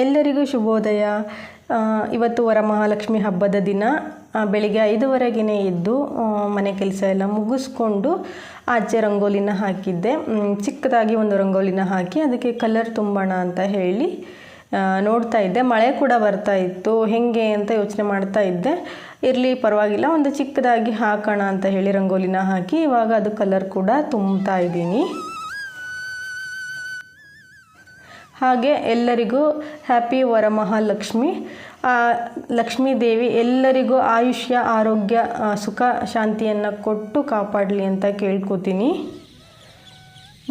ಎಲ್ಲರಿಗೂ ಶುಭೋದಯ. ಇವತ್ತು ವರಮಹಾಲಕ್ಷ್ಮಿ ಹಬ್ಬದ ದಿನ. ಬೆಳಿಗ್ಗೆ 5:15ಗೆ ಎದ್ದು ಮನೆ ಕೆಲಸ ಎಲ್ಲ ಮುಗಿಸ್ಕೊಂಡು ಆಚೆ ರಂಗೋಲಿನ ಹಾಕಿದ್ದೆ. ಚಿಕ್ಕದಾಗಿ ಒಂದು ರಂಗೋಲಿನ ಹಾಕಿ ಅದಕ್ಕೆ ಕಲರ್ ತುಂಬೋಣ ಅಂತ ಹೇಳಿ ನೋಡ್ತಾ ಇದ್ದೆ. ಮಳೆ ಕೂಡ ಬರ್ತಾ ಇತ್ತು. ಹೇಗೆ ಅಂತ ಯೋಚನೆ ಮಾಡ್ತಾ ಇದ್ದೆ. ಇರಲಿ ಪರವಾಗಿಲ್ಲ, ಒಂದು ಚಿಕ್ಕದಾಗಿ ಹಾಕೋಣ ಅಂತ ಹೇಳಿ ರಂಗೋಲಿನ ಹಾಕಿ ಇವಾಗ ಅದು ಕಲರ್ ಕೂಡ ತುಂಬ್ತಾ ಇದ್ದೀನಿ. ಹಾಗೆ ಎಲ್ಲರಿಗೂ ಹ್ಯಾಪಿ ವರಮಹಾಲಕ್ಷ್ಮಿ. ಲಕ್ಷ್ಮೀ ದೇವಿ ಎಲ್ಲರಿಗೂ ಆಯುಷ್ಯ, ಆರೋಗ್ಯ, ಸುಖ, ಶಾಂತಿಯನ್ನು ಕೊಟ್ಟು ಕಾಪಾಡಲಿ ಅಂತ ಕೇಳ್ಕೊತೀನಿ.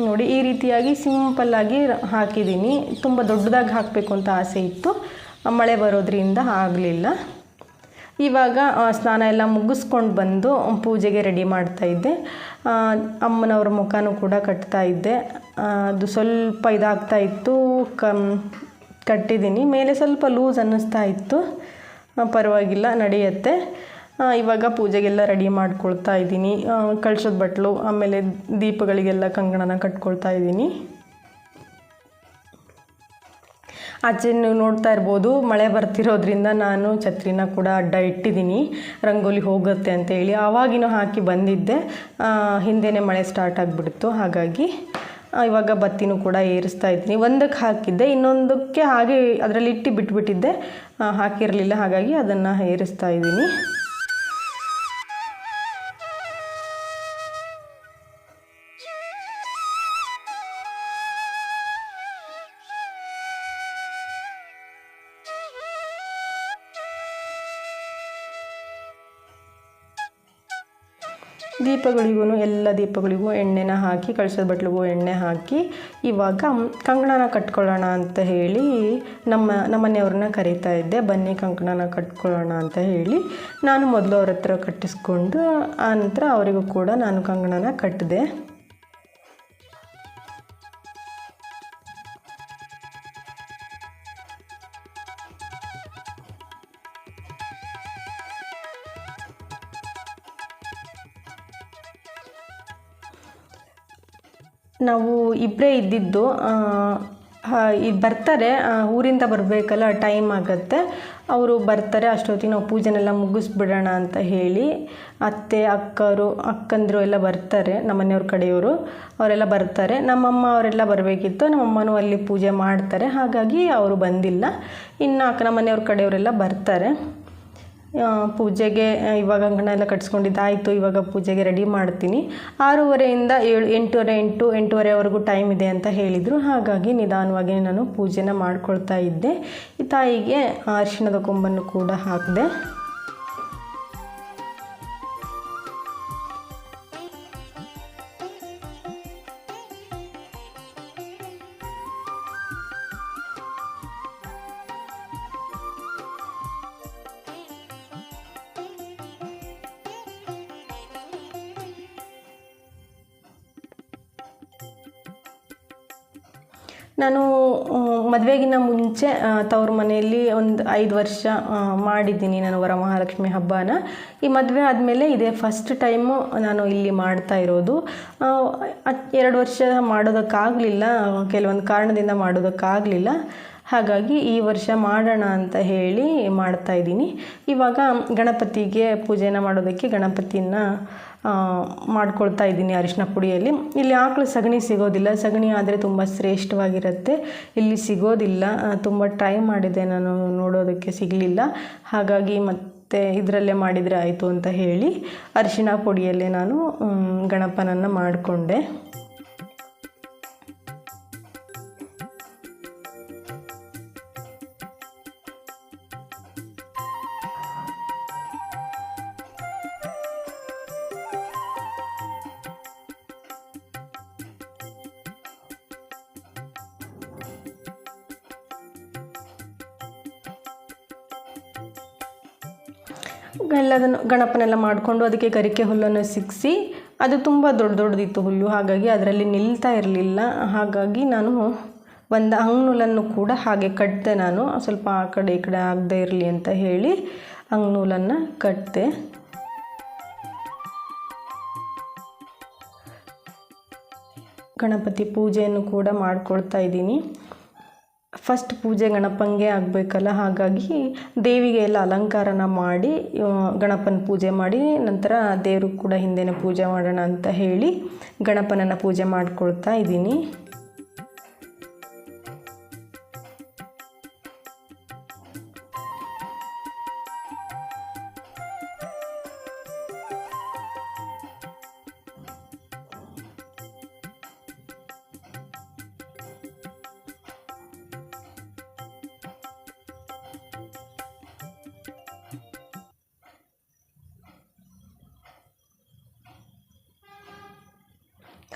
ನೋಡಿ, ಈ ರೀತಿಯಾಗಿ ಸಿಂಪಲ್ಲಾಗಿ ಹಾಕಿದ್ದೀನಿ. ತುಂಬ ದೊಡ್ಡದಾಗಿ ಹಾಕಬೇಕು ಅಂತ ಆಸೆ ಇತ್ತು, ಮಳೆ ಬರೋದ್ರಿಂದ ಆಗಲಿಲ್ಲ. ಇವಾಗ ಸ್ನಾನ ಎಲ್ಲ ಮುಗಿಸ್ಕೊಂಡು ಬಂದು ಪೂಜೆಗೆ ರೆಡಿ ಮಾಡ್ತಾಯಿದ್ದೆ. ಅಮ್ಮನವ್ರ ಮುಖನೂ ಕೂಡ ಕಟ್ತಾ ಇದ್ದೆ. ಅದು ಸ್ವಲ್ಪ ಇದಾಗ್ತಾ ಇತ್ತು, ಕಟ್ಟಿದ್ದೀನಿ. ಮೇಲೆ ಸ್ವಲ್ಪ ಲೂಸ್ ಅನ್ನಿಸ್ತಾ ಇತ್ತು, ಪರವಾಗಿಲ್ಲ, ನಡೆಯುತ್ತೆ. ಇವಾಗ ಪೂಜೆಗೆಲ್ಲ ರೆಡಿ ಮಾಡ್ಕೊಳ್ತಾ ಇದ್ದೀನಿ. ಕಳ್ಸೋದು ಬಟ್ಲು, ಆಮೇಲೆ ದೀಪಗಳಿಗೆಲ್ಲ ಕಂಕಣನ ಕಟ್ಕೊಳ್ತಾ ಇದ್ದೀನಿ. ಆಚೆ ನೀವು ನೋಡ್ತಾ ಇರ್ಬೋದು, ಮಳೆ ಬರ್ತಿರೋದ್ರಿಂದ ನಾನು ಛತ್ರಿನ ಕೂಡ ಅಡ್ಡ ಇಟ್ಟಿದ್ದೀನಿ, ರಂಗೋಲಿ ಹೋಗುತ್ತೆ ಅಂತೇಳಿ. ಆವಾಗಿನೂ ಹಾಕಿ ಬಂದಿದ್ದೆ, ಹಿಂದೆನೇ ಮಳೆ ಸ್ಟಾರ್ಟ್ ಆಗಿಬಿಡ್ತು. ಹಾಗಾಗಿ ಇವಾಗ ಬತ್ತಿನೂ ಕೂಡ ಏರಿಸ್ತಾ ಇದ್ದೀನಿ. ಒಂದಕ್ಕೆ ಹಾಕಿದ್ದೆ, ಇನ್ನೊಂದಕ್ಕೆ ಹಾಗೆ ಅದರಲ್ಲಿ ಇಟ್ಟು ಬಿಟ್ಬಿಟ್ಟಿದ್ದೆ, ಹಾಕಿರಲಿಲ್ಲ. ಹಾಗಾಗಿ ಅದನ್ನು ಏರಿಸ್ತಾ ಇದ್ದೀನಿ. ದೀಪಗಳಿಗೂ, ಎಲ್ಲ ದೀಪಗಳಿಗೂ ಎಣ್ಣೆನ ಹಾಕಿ, ಕಳಸದ ಬಟ್ಲಿಗೂ ಎಣ್ಣೆ ಹಾಕಿ ಇವಾಗ ಕಂಕಣನ ಕಟ್ಕೊಳ್ಳೋಣ ಅಂತ ಹೇಳಿ ನಮ್ಮನೆಯವ್ರನ್ನ ಕರೀತಾ ಇದ್ದೆ. ಬನ್ನಿ ಕಂಕಣನ ಕಟ್ಕೊಳ್ಳೋಣ ಅಂತ ಹೇಳಿ ನಾನು ಮೊದಲು ಅವ್ರ ಹತ್ರ ಕಟ್ಟಿಸ್ಕೊಂಡು ಆನಂತರ ಅವರಿಗೂ ಕೂಡ ನಾನು ಕಂಕಣನ ಕಟ್ಟಿದೆ. ನಾವು ಇಬ್ಬರೇ ಇದ್ದಿದ್ದು. ಇದು ಬರ್ತಾರೆ, ಊರಿಂದ ಬರಬೇಕಲ್ಲ, ಟೈಮ್ ಆಗುತ್ತೆ. ಅವರು ಬರ್ತಾರೆ, ಅಷ್ಟೊತ್ತಿಗೆ ನಾವು ಪೂಜೆನೆಲ್ಲ ಮುಗಿಸ್ಬಿಡೋಣ ಅಂತ ಹೇಳಿ ಅತ್ತೆ, ಅಕ್ಕಂದರು ಎಲ್ಲ ಬರ್ತಾರೆ. ನಮ್ಮನೆಯವ್ರ ಕಡೆಯವರು ಅವರೆಲ್ಲ ಬರ್ತಾರೆ. ನಮ್ಮಮ್ಮ ಅವರೆಲ್ಲ ಬರಬೇಕಿತ್ತು. ನಮ್ಮಮ್ಮನೂ ಅಲ್ಲಿ ಪೂಜೆ ಮಾಡ್ತಾರೆ, ಹಾಗಾಗಿ ಅವರು ಬಂದಿಲ್ಲ. ಇನ್ನು ನಮ್ಮನೆಯವ್ರ ಕಡೆಯವರೆಲ್ಲ ಬರ್ತಾರೆ. ಪೂಜೆಗೆ ಇವಾಗ ಕಂಕಣ ಎಲ್ಲ ಕಟ್ಸ್ಕೊಂಡಿದ್ದಾಯಿತು. ಇವಾಗ ಪೂಜೆಗೆ ರೆಡಿ ಮಾಡ್ತೀನಿ. 6:30ಯಿಂದ 8:30ವರೆಗೂ ಟೈಮ್ ಇದೆ ಅಂತ ಹೇಳಿದರು. ಹಾಗಾಗಿ ನಿಧಾನವಾಗಿ ನಾನು ಪೂಜೆನ ಮಾಡ್ಕೊಳ್ತಾ ಇದ್ದೆ. ಈ ತಾಯಿಗೆ ಅರಿಶಿಣದ ಕೊಂಬನ್ನು ಕೂಡ ಹಾಕಿದೆ. ನಾನು ಮದುವೆಗಿನ್ನ ಮುಂಚೆ ತವ್ರ ಮನೆಯಲ್ಲಿ ಒಂದು 5 ವರ್ಷ ಮಾಡಿದ್ದೀನಿ ನಾನು ವರಮಹಾಲಕ್ಷ್ಮಿ ಹಬ್ಬನ. ಈ ಮದುವೆ ಆದಮೇಲೆ ಇದೇ ಫಸ್ಟ್ ಟೈಮು ನಾನು ಇಲ್ಲಿ ಮಾಡ್ತಾ ಇರೋದು. 2 ವರ್ಷ ಮಾಡೋದಕ್ಕಾಗಲಿಲ್ಲ, ಕೆಲವೊಂದು ಕಾರಣದಿಂದ ಮಾಡೋದಕ್ಕಾಗಲಿಲ್ಲ. ಹಾಗಾಗಿ ಈ ವರ್ಷ ಮಾಡೋಣ ಅಂತ ಹೇಳಿ ಮಾಡ್ತಾಯಿದ್ದೀನಿ. ಇವಾಗ ಗಣಪತಿಗೆ ಪೂಜೆನ ಮಾಡೋದಕ್ಕೆ ಗಣಪತಿನ ಮಾಡ್ಕೊಳ್ತಾ ಇದ್ದೀನಿ ಅರಿಶಿನ ಪುಡಿಯಲ್ಲಿ. ಇಲ್ಲಿ ಆಕಳು ಸಗಣಿ ಸಿಗೋದಿಲ್ಲ. ಸಗಣಿ ಆದರೆ ತುಂಬ ಶ್ರೇಷ್ಠವಾಗಿರುತ್ತೆ, ಇಲ್ಲಿ ಸಿಗೋದಿಲ್ಲ. ತುಂಬ ಟ್ರೈ ಮಾಡಿದೆ ನಾನು, ನೋಡೋದಕ್ಕೆ ಸಿಗಲಿಲ್ಲ. ಹಾಗಾಗಿ ಮತ್ತೆ ಇದರಲ್ಲೇ ಮಾಡಿದರೆ ಆಯಿತು ಅಂತ ಹೇಳಿ ಅರಿಶಿನ ಪುಡಿಯಲ್ಲೇ ನಾನು ಗಣಪನನ್ನು ಮಾಡಿಕೊಂಡೆ. ಎಲ್ಲದನ್ನು ಗಣಪನೆಲ್ಲ ಮಾಡಿಕೊಂಡು ಅದಕ್ಕೆ ಗರಿಕೆ ಹುಲ್ಲನ್ನು ಸಿಕ್ಕಿಸಿ, ಅದು ತುಂಬ ದೊಡ್ಡದಿತ್ತು ಹುಲ್ಲು, ಹಾಗಾಗಿ ಅದರಲ್ಲಿ ನಿಲ್ತಾ ಇರಲಿಲ್ಲ. ಹಾಗಾಗಿ ನಾನು ಒಂದು ಅಂಗ್ನೂಲನ್ನು ಕೂಡ ಹಾಗೆ ಕಟ್ಟಿದೆ. ನಾನು ಸ್ವಲ್ಪ ಆ ಕಡೆ ಈ ಕಡೆ ಆಗದೆ ಇರಲಿ ಅಂತ ಹೇಳಿ ಅಂಗ್ನೂಲನ್ನು ಕಟ್ಟಿದೆ. ಗಣಪತಿ ಪೂಜೆಯನ್ನು ಕೂಡ ಮಾಡ್ಕೊಳ್ತಾ ಇದ್ದೀನಿ. ಫಸ್ಟ್ ಪೂಜೆ ಗಣಪಂಗೆ ಆಗಬೇಕಲ್ಲ, ಹಾಗಾಗಿ ದೇವಿಗೆ ಎಲ್ಲ ಅಲಂಕಾರನ ಮಾಡಿ ಗಣಪನ ಪೂಜೆ ಮಾಡಿ ನಂತರ ದೇವ್ರಿಗೆ ಕೂಡ ಹಿಂದೆನೇ ಪೂಜೆ ಮಾಡೋಣ ಅಂತ ಹೇಳಿ ಗಣಪನನ್ನು ಪೂಜೆ ಮಾಡ್ಕೊಳ್ತಾ ಇದ್ದೀನಿ.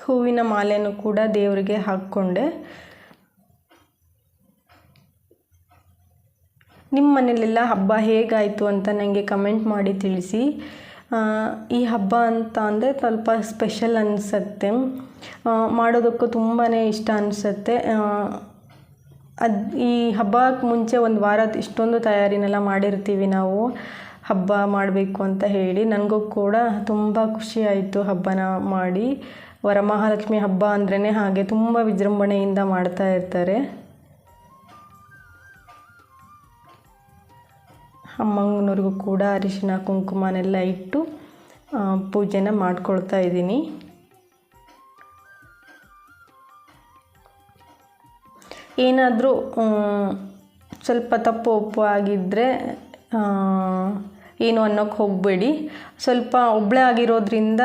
ಹೂವಿನ ಮಾಲೆನೂ ಕೂಡ ದೇವರಿಗೆ ಹಾಕ್ಕೊಂಡೆ. ನಿಮ್ಮ ಮನೇಲೆಲ್ಲ ಹಬ್ಬ ಹೇಗಾಯಿತು ಅಂತ ನನಗೆ ಕಮೆಂಟ್ ಮಾಡಿ ತಿಳಿಸಿ. ಈ ಹಬ್ಬ ಅಂತ ಅಂದರೆ ಸ್ವಲ್ಪ ಸ್ಪೆಷಲ್ ಅನಿಸುತ್ತೆ, ಮಾಡೋದಕ್ಕೂ ತುಂಬಾ ಇಷ್ಟ ಅನಿಸುತ್ತೆ. ಈ ಹಬ್ಬಕ್ಕೆ ಮುಂಚೆ ಒಂದು ವಾರ ಇಷ್ಟೊಂದು ತಯಾರಿನೆಲ್ಲ ಮಾಡಿರ್ತೀವಿ ನಾವು ಹಬ್ಬ ಮಾಡಬೇಕು ಅಂತ ಹೇಳಿ. ನನಗೂ ಕೂಡ ತುಂಬ ಖುಷಿ ಆಯಿತು ಹಬ್ಬನ ಮಾಡಿ. ವರಮಹಾಲಕ್ಷ್ಮಿ ಹಬ್ಬ ಅಂದ್ರೇ ಹಾಗೆ ತುಂಬ ವಿಜೃಂಭಣೆಯಿಂದ ಮಾಡ್ತಾ ಇರ್ತಾರೆ. ಅಮ್ಮಂಗನವ್ರಿಗೂ ಕೂಡ ಅರಿಶಿನ ಕುಂಕುಮನೆಲ್ಲ ಇಟ್ಟು ಪೂಜೆನ ಮಾಡ್ಕೊಳ್ತಾ ಇದ್ದೀನಿ. ಏನಾದರೂ ಸ್ವಲ್ಪ ತಪ್ಪು ಒಪ್ಪು ಆಗಿದ್ದರೆ ಏನು ಅನ್ನೋಕ್ಕೆ ಹೋಗಬೇಡಿ. ಸ್ವಲ್ಪ ಒಬ್ಬಳೇ ಆಗಿರೋದ್ರಿಂದ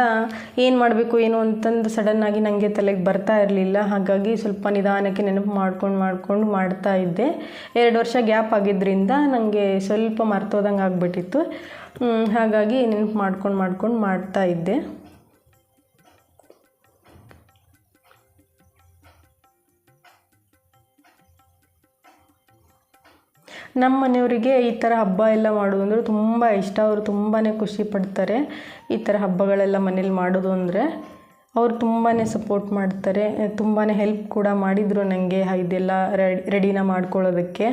ಏನು ಮಾಡಬೇಕು ಏನು ಅಂತಂದು ಸಡನ್ನಾಗಿ ನನಗೆ ತಲೆಗೆ ಬರ್ತಾ ಇರಲಿಲ್ಲ. ಹಾಗಾಗಿ ಸ್ವಲ್ಪ ನಿಧಾನಕ್ಕೆ ನೆನಪು ಮಾಡ್ಕೊಂಡು ಮಾಡ್ತಾ ಇದ್ದೆ. 2 ವರ್ಷ ಗ್ಯಾಪ್ ಆಗಿದ್ದರಿಂದ ನನಗೆ ಸ್ವಲ್ಪ ಮರ್ತೋದಂಗೆ ಆಗಿಬಿಟ್ಟಿತ್ತು. ಹಾಗಾಗಿ ನೆನಪು ಮಾಡ್ಕೊಂಡು ಮಾಡ್ತಾ ಇದ್ದೆ. ನಮ್ಮ ಮನೆಯವರಿಗೆ ಈ ಥರ ಹಬ್ಬ ಎಲ್ಲ ಮಾಡೋದು ಅಂದರೆ ತುಂಬ ಇಷ್ಟ. ಅವರು ತುಂಬಾ ಖುಷಿ ಪಡ್ತಾರೆ ಈ ಥರ ಹಬ್ಬಗಳೆಲ್ಲ ಮನೇಲಿ ಮಾಡೋದು ಅಂದರೆ. ಅವರು ತುಂಬಾ ಸಪೋರ್ಟ್ ಮಾಡ್ತಾರೆ, ತುಂಬಾ ಹೆಲ್ಪ್ ಕೂಡ ಮಾಡಿದರು ನನಗೆ ಇದೆಲ್ಲ ರೆಡಿನ ಮಾಡ್ಕೊಳ್ಳೋದಕ್ಕೆ.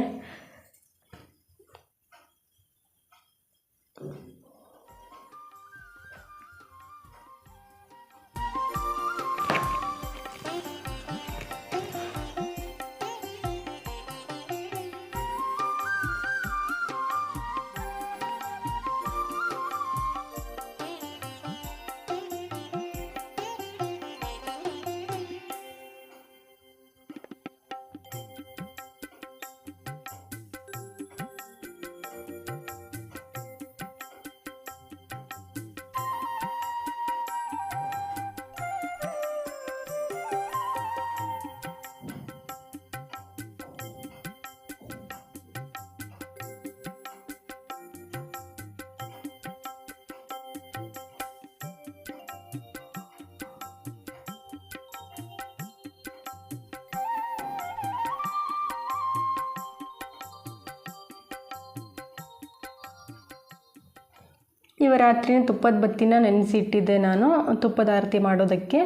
ರಾತ್ರಿನೇ ತುಪ್ಪದ ಬತ್ತಿನ ನೆನೆಸಿಟ್ಟಿದ್ದೆ ನಾನು ತುಪ್ಪದ ಆರತಿ ಮಾಡೋದಕ್ಕೆ.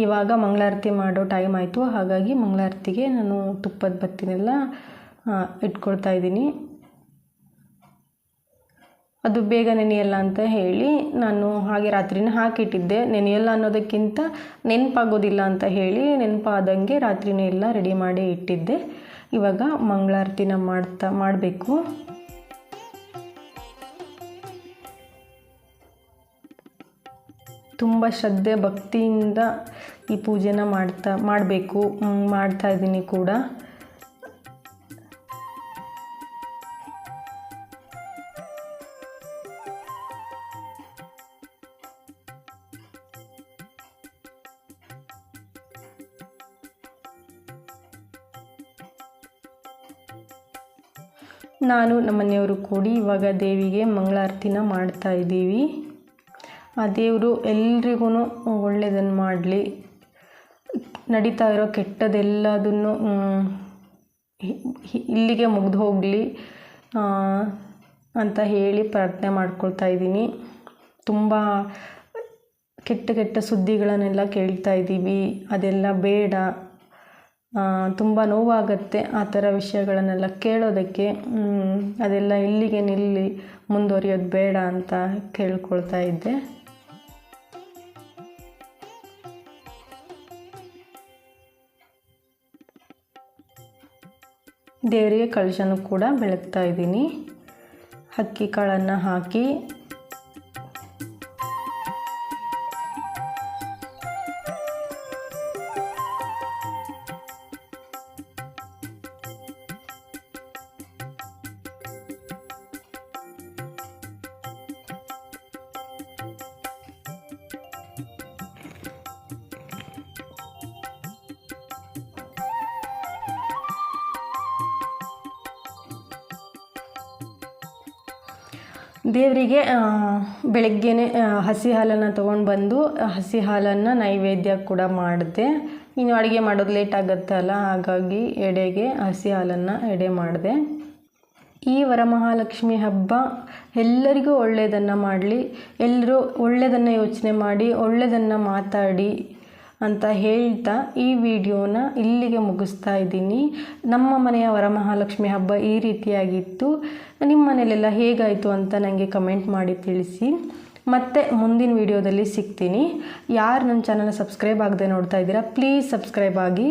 ಇವಾಗ ಮಂಗಳಾರತಿ ಮಾಡೋ ಟೈಮ್ ಆಯಿತು, ಹಾಗಾಗಿ ಮಂಗಳಾರತಿಗೆ ನಾನು ತುಪ್ಪದ ಬತ್ತಿನೆಲ್ಲ ಇಟ್ಕೊಳ್ತಾ ಇದ್ದೀನಿ. ಅದು ಬೇಗ ನೆನೆಯಲ್ಲ ಅಂತ ಹೇಳಿ ನಾನು ಹಾಗೆ ರಾತ್ರಿನೇ ಹಾಕಿಟ್ಟಿದ್ದೆ. ನೆನೆಯಲ್ಲ ಅನ್ನೋದಕ್ಕಿಂತ ನೆನಪಾಗೋದಿಲ್ಲ ಅಂತ ಹೇಳಿ ನೆನಪಾದಂಗೆ ರಾತ್ರಿನೇ ಎಲ್ಲ ರೆಡಿ ಮಾಡಿ ಇಟ್ಟಿದ್ದೆ. ಇವಾಗ ಮಂಗಳಾರತಿನ ಮಾಡಬೇಕು. ತುಂಬ ಶ್ರದ್ಧೆ ಭಕ್ತಿಯಿಂದ ಈ ಪೂಜೆನ ಮಾಡ್ತಾ ಇದ್ದೀನಿ ಕೂಡ. ನಾನು ನಮ್ಮನೆಯವರು ಕೂಡಿ ಇವಾಗ ದೇವಿಗೆ ಮಂಗಳಾರತಿನ ಮಾಡ್ತಾ ಇದ್ದೀವಿ. ಆ ದೇವರು ಎಲ್ರಿಗೂ ಒಳ್ಳೆಯದನ್ನು ಮಾಡಲಿ, ನಡೀತಾ ಇರೋ ಕೆಟ್ಟದೆಲ್ಲದನ್ನು ಇಲ್ಲಿಗೆ ಮುಗಿದು ಹೋಗಲಿ ಅಂತ ಹೇಳಿ ಪ್ರಾರ್ಥನೆ ಮಾಡ್ಕೊಳ್ತಾ ಇದ್ದೀನಿ. ತುಂಬ ಕೆಟ್ಟ ಸುದ್ದಿಗಳನ್ನೆಲ್ಲ ಕೇಳ್ತಾ ಇದ್ದೀವಿ, ಅದೆಲ್ಲ ಬೇಡ. ತುಂಬ ನೋವಾಗತ್ತೆ ಆ ಥರ ವಿಷಯಗಳನ್ನೆಲ್ಲ ಕೇಳೋದಕ್ಕೆ. ಅದೆಲ್ಲ ಇಲ್ಲಿಗೆ ನಿಲ್ಲಿ, ಮುಂದುವರಿಯೋದು ಬೇಡ ಅಂತ ಕೇಳ್ಕೊಳ್ತಾ ಇದ್ದೆ. ದೇವರಿಗೆ ಕಳಶನೂ ಕೂಡ ಬೆಳಗ್ತಾ ಇದ್ದೀನಿ. ಅಕ್ಕಿ ಕಾಳನ್ನು ಹಾಕಿ ದೇವರಿಗೆ ಬೆಳಗ್ಗೆನೇ ಹಸಿ ಹಾಲನ್ನು ತೊಗೊಂಡು ಬಂದು ಹಸಿ ಹಾಲನ್ನು ನೈವೇದ್ಯ ಕೂಡ ಮಾಡಿದೆ. ಇನ್ನು ಅಡುಗೆ ಮಾಡೋದು ಲೇಟ್ ಆಗುತ್ತಲ್ಲ, ಹಾಗಾಗಿ ಎಡೆಗೆ ಹಸಿ ಹಾಲನ್ನು ಎಡೆ ಮಾಡಿದೆ. ಈ ವರಮಹಾಲಕ್ಷ್ಮಿ ಹಬ್ಬ ಎಲ್ಲರಿಗೂ ಒಳ್ಳೆಯದನ್ನು ಮಾಡಲಿ, ಎಲ್ಲರೂ ಒಳ್ಳೆಯದನ್ನು ಯೋಚನೆ ಮಾಡಿ ಒಳ್ಳೆಯದನ್ನು ಮಾತಾಡಿ ಅಂತ ಹೇಳ್ತಾ ಈ ವಿಡಿಯೋನ ಇಲ್ಲಿಗೆ ಮುಗಿಸ್ತಾ ಇದ್ದೀನಿ. ನಮ್ಮ ಮನೆಯ ವರಮಹಾಲಕ್ಷ್ಮಿ ಹಬ್ಬ ಈ ರೀತಿಯಾಗಿತ್ತು. ನಿಮ್ಮ ಮನೆಯಲ್ಲೆಲ್ಲ ಹೇಗಾಯಿತು ಅಂತ ನನಗೆ ಕಮೆಂಟ್ ಮಾಡಿ ತಿಳಿಸಿ. ಮತ್ತೆ ಮುಂದಿನ ವಿಡಿಯೋದಲ್ಲಿ ಸಿಗ್ತೀನಿ. ಯಾರು ನನ್ನ ಚಾನಲ್ನ ಸಬ್ಸ್ಕ್ರೈಬ್ ಆಗದೆ ನೋಡ್ತಾ ಇದ್ದೀರಾ, ಪ್ಲೀಸ್ ಸಬ್ಸ್ಕ್ರೈಬ್ ಆಗಿ.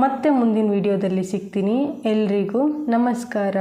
ಮತ್ತೆ ಮುಂದಿನ ವಿಡಿಯೋದಲ್ಲಿ ಸಿಗ್ತೀನಿ. ಎಲ್ರಿಗೂ ನಮಸ್ಕಾರ.